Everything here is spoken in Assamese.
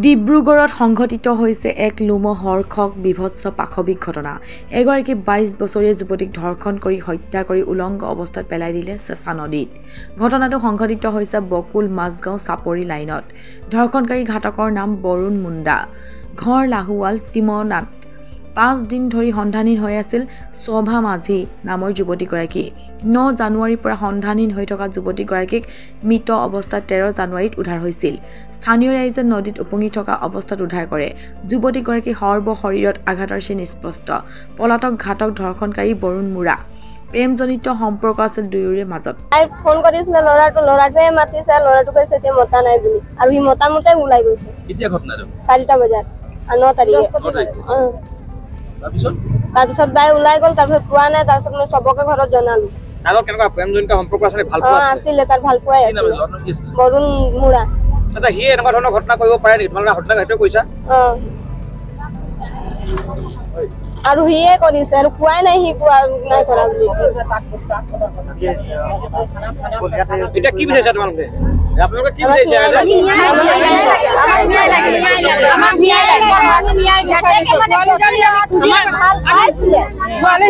ডিব্ৰুগড়ত সংঘটিত হৈছে এক লোমহৰ্ষক বিভৎস পাশবিক ঘটনা। এগৰাকী 22 বছৰীয়া যুৱতীক ধৰ্ষণ কৰি হত্যা কৰি উলংগ অৱস্থাত পেলাই দিলে চেঁচা নদীত। ঘটনাটো সংঘটিত হৈছে বকুল মাজগাঁও চাপৰি লাইনত। ধৰ্ষণকাৰী ঘাতকৰ নাম বৰুণ মুণ্ডা, ঘৰ লাহুৱাল টিমনাত। 5 দিন ধৰি সন্ধানহীন হৈ আছিল শোভা মাঝি নামৰ যুৱতীগৰাকী। 9 জানুৱাৰীৰ পৰা সন্ধানহীন হৈ থকা যুৱতীগৰাকীক মৃত অৱস্থাত 13 জানুৱাৰীত উদ্ধাৰ হৈছিল। স্থানীয় ৰাইজে নদীত উপঙি থকা অৱস্থাত উদ্ধাৰ কৰে। যুৱতীগৰাকী শৰীৰত আঘাতৰ চিন স্পষ্ট। পলাতক ঘাতক ধৰ্ষণকাৰী বৰুণ মুৰা। প্ৰেমজনিত সম্পৰ্ক আছিল দুয়োৰে মাজত। ফোন কৰিছিলে ল'ৰাটোৱে মাতিছে, ল'ৰাটো কৈছে যে মতা নাই বুলি, আৰু সি মতামতে ওলাই গৈছে। কেতিয়া ঘটনাটো? 4টা বজাত 9 তাৰিখে। তাৰপিছত বাই ওলাই গ'ল, তাৰপিছত পোৱা নাই। তাৰপিছত মই চবকে ঘৰত জনালো। আগত কেনেকুৱা প্ৰেমজনিত সম্পৰ্ক আছিল? ভাল পোৱা আছিলে, তাৰ ভাল পোৱাই আছিল। বৰুণ মুৰা। আচ্ছা, সি এনেকুৱা ধৰণৰ ঘটনা কৰিব পাৰে নেকি? তোমালোকে হত্যা সেইটো কৈছা? আৰু সিয়ে কৰিছে, আৰু কোৱাই নাই সি কোৱা নাই কৰা বুলি। এতিয়া কি বিচাৰিছা তোমালোকে? আপোনালোকে কি বিচাৰিছে? ছোৱালী